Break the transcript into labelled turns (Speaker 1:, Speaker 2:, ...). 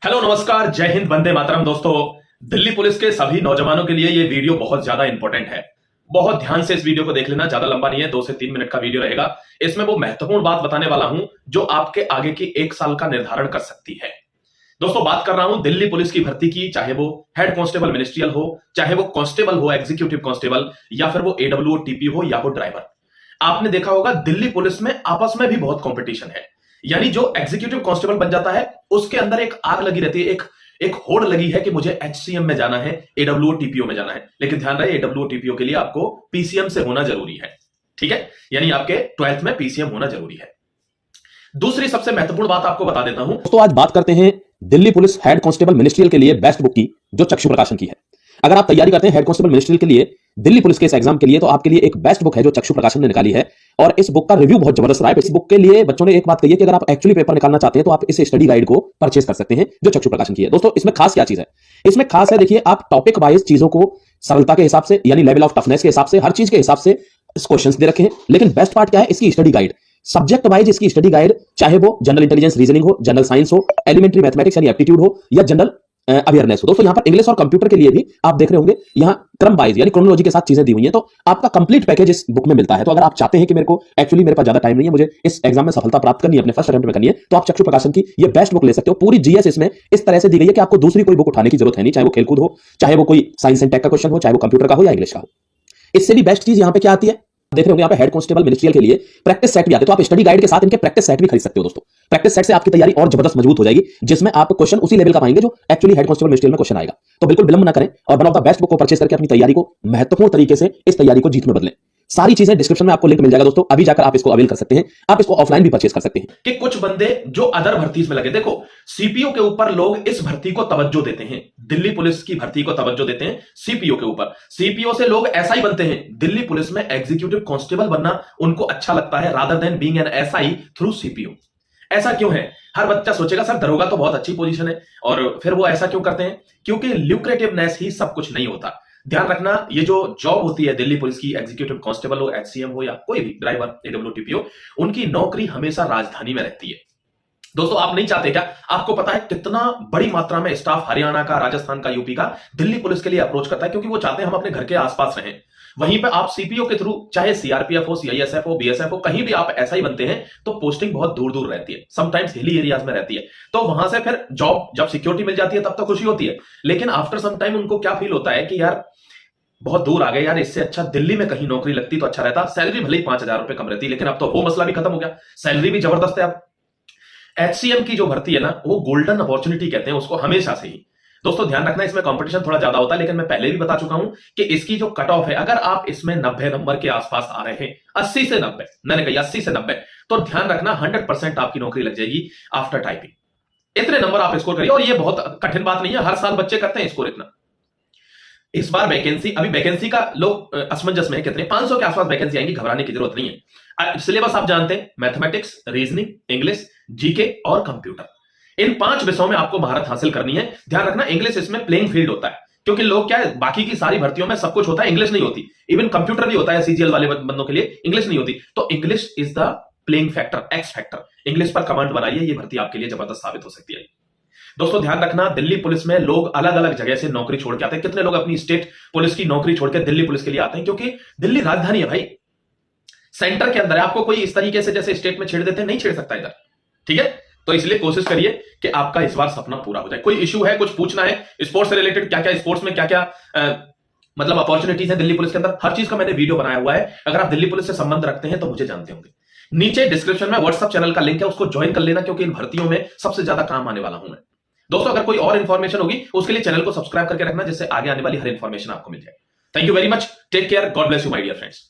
Speaker 1: Hello नमस्कार, जय हिंद, वंदे मातरम। दोस्तों, दिल्ली पुलिस के सभी नौजवानों के लिए ये वीडियो बहुत ज्यादा इंपॉर्टेंट है। बहुत ध्यान से इस वीडियो को देख लेना, ज्यादा लंबा नहीं है, 2 से 3 मिनट का वीडियो रहेगा। इसमें वो महत्वपूर्ण बात बताने वाला हूं जो आपके आगे की 1 साल का निर्धारण कर सकती है। दोस्तों, बात कर रहा हूं दिल्ली पुलिस की भर्ती की, चाहे वो हेड कांस्टेबल मिनिस्ट्रियल हो, चाहे वो कांस्टेबल हो, एग्जीक्यूटिव कांस्टेबल, या फिर वो एडब्ल्यूओ टीपी हो, या वो ड्राइवर। आपने देखा होगा दिल्ली पुलिस में आपस में भी बहुत कंपटीशन है। यानी जो एग्जीक्यूटिव कांस्टेबल बन जाता है उसके अंदर एक आग लगी रहती है, एक होड़ लगी है कि मुझे एचसीएम में जाना है, एडब्ल्यूओ टीपीओ में जाना है। लेकिन ध्यान रहे, एडब्ल्यूओ टीपीओ के लिए आपको पीसीएम से होना जरूरी है। ठीक है, यानी आपके 12th में पीसीएम होना जरूरी है। दूसरी सबसे महत्वपूर्ण बात आपको बता देता हूं।
Speaker 2: तो आज बात करते हैं Delhi police head constable ministerial के लिए बेस्ट बुक की, जो चक्षु प्रकाशन की है। अगर आप तैयारी करते हैं हेड कांस्टेबल मिनिस्ट्रियल के लिए, दिल्ली पुलिस के इस एग्जाम के लिए, तो आपके लिए एक बेस्ट बुक है जो चक्षु प्रकाशन ने निकाली है। और इस बुक का रिव्यू बहुत जबरदस्त रहा है। इस बुक के लिए बच्चों ने एक बात कही है कि अगर आप एक्चुअली पेपर निकालना चाहते हैं तो आप इस स्टडी गाइड को परचेज कर सकते हैं जो चक्षु प्रकाशन की है। दोस्तों, इसमें खास क्या चीज है? इसमें खास है, देखिए, आप टॉपिक वाइज चीजों को सरलता के हिसाब से, यानी लेवल ऑफ टफनेस के हिसाब से, हर चीज के हिसाब से क्वेश्चंस दे रखे हैं। लेकिन बेस्ट पार्ट क्या है? इसकी स्टडी गाइड, सब्जेक्ट वाइज इसकी स्टडी गाइड, चाहे वो जनरल इंटेलिजेंस रीजनिंग हो, जनरल साइंस हो, एलिमेंट्री मैथमेटिक्स यानी एप्टीट्यूड हो, या जनरल अवेयरनेस हो। दोस्तों, यहां पर इंग्लिश और कंप्यूटर के लिए भी आप देख रहे होंगे यहां क्रम वाइज यानी क्रोनोलॉजी के साथ चीजें दी हुई हैं। तो आपका कंप्लीट पैकेज इस बुक में मिलता है। तो अगर आप चाहते हैं कि मेरे पास ज्यादा टाइम नहीं है, मुझे इस एग्जाम में सफलता प्राप्त करनी है, अपने फर्स्ट अटेम्प्ट में करनी है, तो आप चक्षु प्रकाशन की ये बेस्ट बुक ले सकते हो। पूरी जीएस इसमें इस तरह से दी गई है कि आपको दूसरी कोई बुक उठाने की जरूरत है नहीं, चाहे वो खेलकूद हो, चाहे वो कोई साइंस एंड टेक का क्वेश्चन हो, चाहे वो कंप्यूटर का हो या इंग्लिश का हो। इससे भी बेस्ट चीज यहां पे क्या आती है, देख रहे होंगे यहाँ पे हेड कांस्टेबल मिनिस्ट्रियल के लिए प्रैक्टिस सेट भी आते हैं। तो आप स्टडी गाइड के साथ इनके प्रैक्टिस सेट भी खरीद सकते हो। दोस्तों, प्रैक्टिस सेट से आपकी तैयारी और जबरदस्त मजबूत हो जाएगी, जिसमें आप क्वेश्चन उसी लेवल का पाएंगे जो एक्चुअली हेड कांस्टेबल मिनिस्ट्रियल में क्वेश्चन आएगा। तो बिल्कुल विलंब ना करें और one of the best book को परचेज करके अपनी तैयारी को महत्वपूर्ण तरीके से, इस तैयारी को जीत में बदलें। सारी चीजें डिस्क्रिप्शन में आपको लिंक मिल जाएगा। दोस्तों, अभी जाकर आप इसको अवेल कर सकते हैं। आप इसको ऑफलाइन भी परचेज कर सकते हैं।
Speaker 1: कि कुछ बंदे जो अदर भर्ती में लगे, देखो, सीपीओ के ऊपर लोग इस भर्ती को तवज्जो देते हैं, दिल्ली पुलिस की भर्ती को तवज्जो देते हैं सीपीओ के ऊपर। सीपीओ से लोग एसआई बनते हैं। दिल्ली पुलिस में एग्जीक्यूटिव कांस्टेबल बनना उनको अच्छा लगता है rather than being an SI through CPO. ऐसा क्यों है? हर बच्चा सोचेगा सर दरोगा तो बहुत अच्छी पोजीशन है, और फिर वो ऐसा क्यों करते हैं? क्योंकि ल्यूक्रेटिवनेस ही सब कुछ नहीं होता। ध्यान रखना, ये जो जॉब होती है दिल्ली पुलिस की, एग्जीक्यूटिव कांस्टेबल हो, एचसीएम हो, या कोई भी ड्राइवर, एडब्ल्यूओ टीपीओ, उनकी नौकरी हमेशा राजधानी में रहती है। दोस्तों, आप नहीं चाहते क्या? आपको पता है कितना बड़ी मात्रा में स्टाफ हरियाणा का, राजस्थान का, यूपी का दिल्ली पुलिस के लिए अप्रोच करता है, क्योंकि वो चाहते हैं हम अपने घर के आसपास रहें। वहीं पे आप सीपीओ के थ्रू, चाहे सीआरपीएफ हो, सीआईएसएफ हो, बीएसएफ हो, कहीं भी आप ऐसा ही बनते हैं, तो पोस्टिंग बहुत दूर दूर रहती है, समटाइम्स हिली एरियाज में रहती है। तो वहां से फिर जॉब, जब सिक्योरिटी मिल जाती है तब तो खुशी होती है, लेकिन आफ्टर सम टाइम उनको क्या फील होता है कि यार बहुत दूर आ गए यार, इससे अच्छा दिल्ली में कहीं नौकरी लगती तो अच्छा रहता। सैलरी भले ही 5,000 रुपए कम रहती, लेकिन अब तो वो मसला भी खत्म हो गया, सैलरी भी जबरदस्त है। अब एचसीएम की जो भर्ती है ना, वो गोल्डन अपॉर्चुनिटी कहते हैं उसको, हमेशा से ही। दोस्तों, ध्यान रखना, इसमें कंपटीशन थोड़ा ज्यादा होता है, लेकिन मैं पहले भी बता चुका हूं कि इसकी जो कट ऑफ है, अगर आप इसमें 90 नंबर के आसपास आ रहे हैं, 80 से 90, मैंने कहा 80 से 90, तो ध्यान रखना 100% आपकी नौकरी लग जाएगी आफ्टर टाइपिंग। इतने नंबर आप स्कोर करिए, और ये बहुत कठिन बात नहीं है, हर साल बच्चे करते हैं स्कोर इतना। इस बार वैकेंसी, अभी वैकेंसी का लोग असमंजस में है, कितने 500 के आसपास वैकेंसी आएंगी, घबराने की जरूरत नहीं है। सिलेबस आप जानते हैं, मैथमेटिक्स, रीजनिंग, इंग्लिश, जीके और कंप्यूटर। इन 5 विषयों में आपको महारत हासिल करनी है। ध्यान रखना, इंग्लिश इसमें प्लेइंग फील्ड होता है, क्योंकि लोग क्या है, बाकी की सारी भर्तियों में सब कुछ होता है, इंग्लिश नहीं होती। इवन कंप्यूटर भी होता है सीजीएल वाले बंदों के लिए, इंग्लिश नहीं होती। तो English is the playing factor, x factor. English पर कमांड बनाइए, ये भर्ती आपके लिए जबरदस्त साबित हो सकती है। दोस्तों, ध्यान रखना, दिल्ली पुलिस में लोग अलग अलग जगह से नौकरी छोड़ के आते हैं। कितने लोग अपनी स्टेट पुलिस की नौकरी छोड़ के दिल्ली पुलिस के लिए आते हैं? क्योंकि दिल्ली राजधानी है भाई, सेंटर के अंदर है। आपको कोई इस तरीके से जैसे स्टेट में छेड़ देते हैं, नहीं छेड़ सकता इधर। ठीक है, तो इसलिए कोशिश करिए कि आपका इस बार सपना पूरा हो जाए। कोई इश्यू है, कुछ पूछना है स्पोर्ट्स से रिलेटेड, क्या क्या स्पोर्ट्स में क्या क्या मतलब अपॉर्चुनिटीज है दिल्ली पुलिस के अंदर, हर चीज का मैंने वीडियो बनाया हुआ है। अगर आप दिल्ली पुलिस से संबंध रखते हैं तो मुझे जानते होंगे। नीचे डिस्क्रिप्शन में व्हाट्सएप चैनल का लिंक है, उसको ज्वाइन कर लेना, क्योंकि इन भर्तियों में सबसे ज्यादा काम आने वाला हूं मैं। दोस्तों, अगर कोई और इंफॉर्मेशन होगी उसके लिए चैनल को सब्सक्राइब करके रखना, जिससे आगे आने वाली हर इंफॉर्मेशन आपको मिल जाए। Thank you very much, take care, God bless you my dear friends.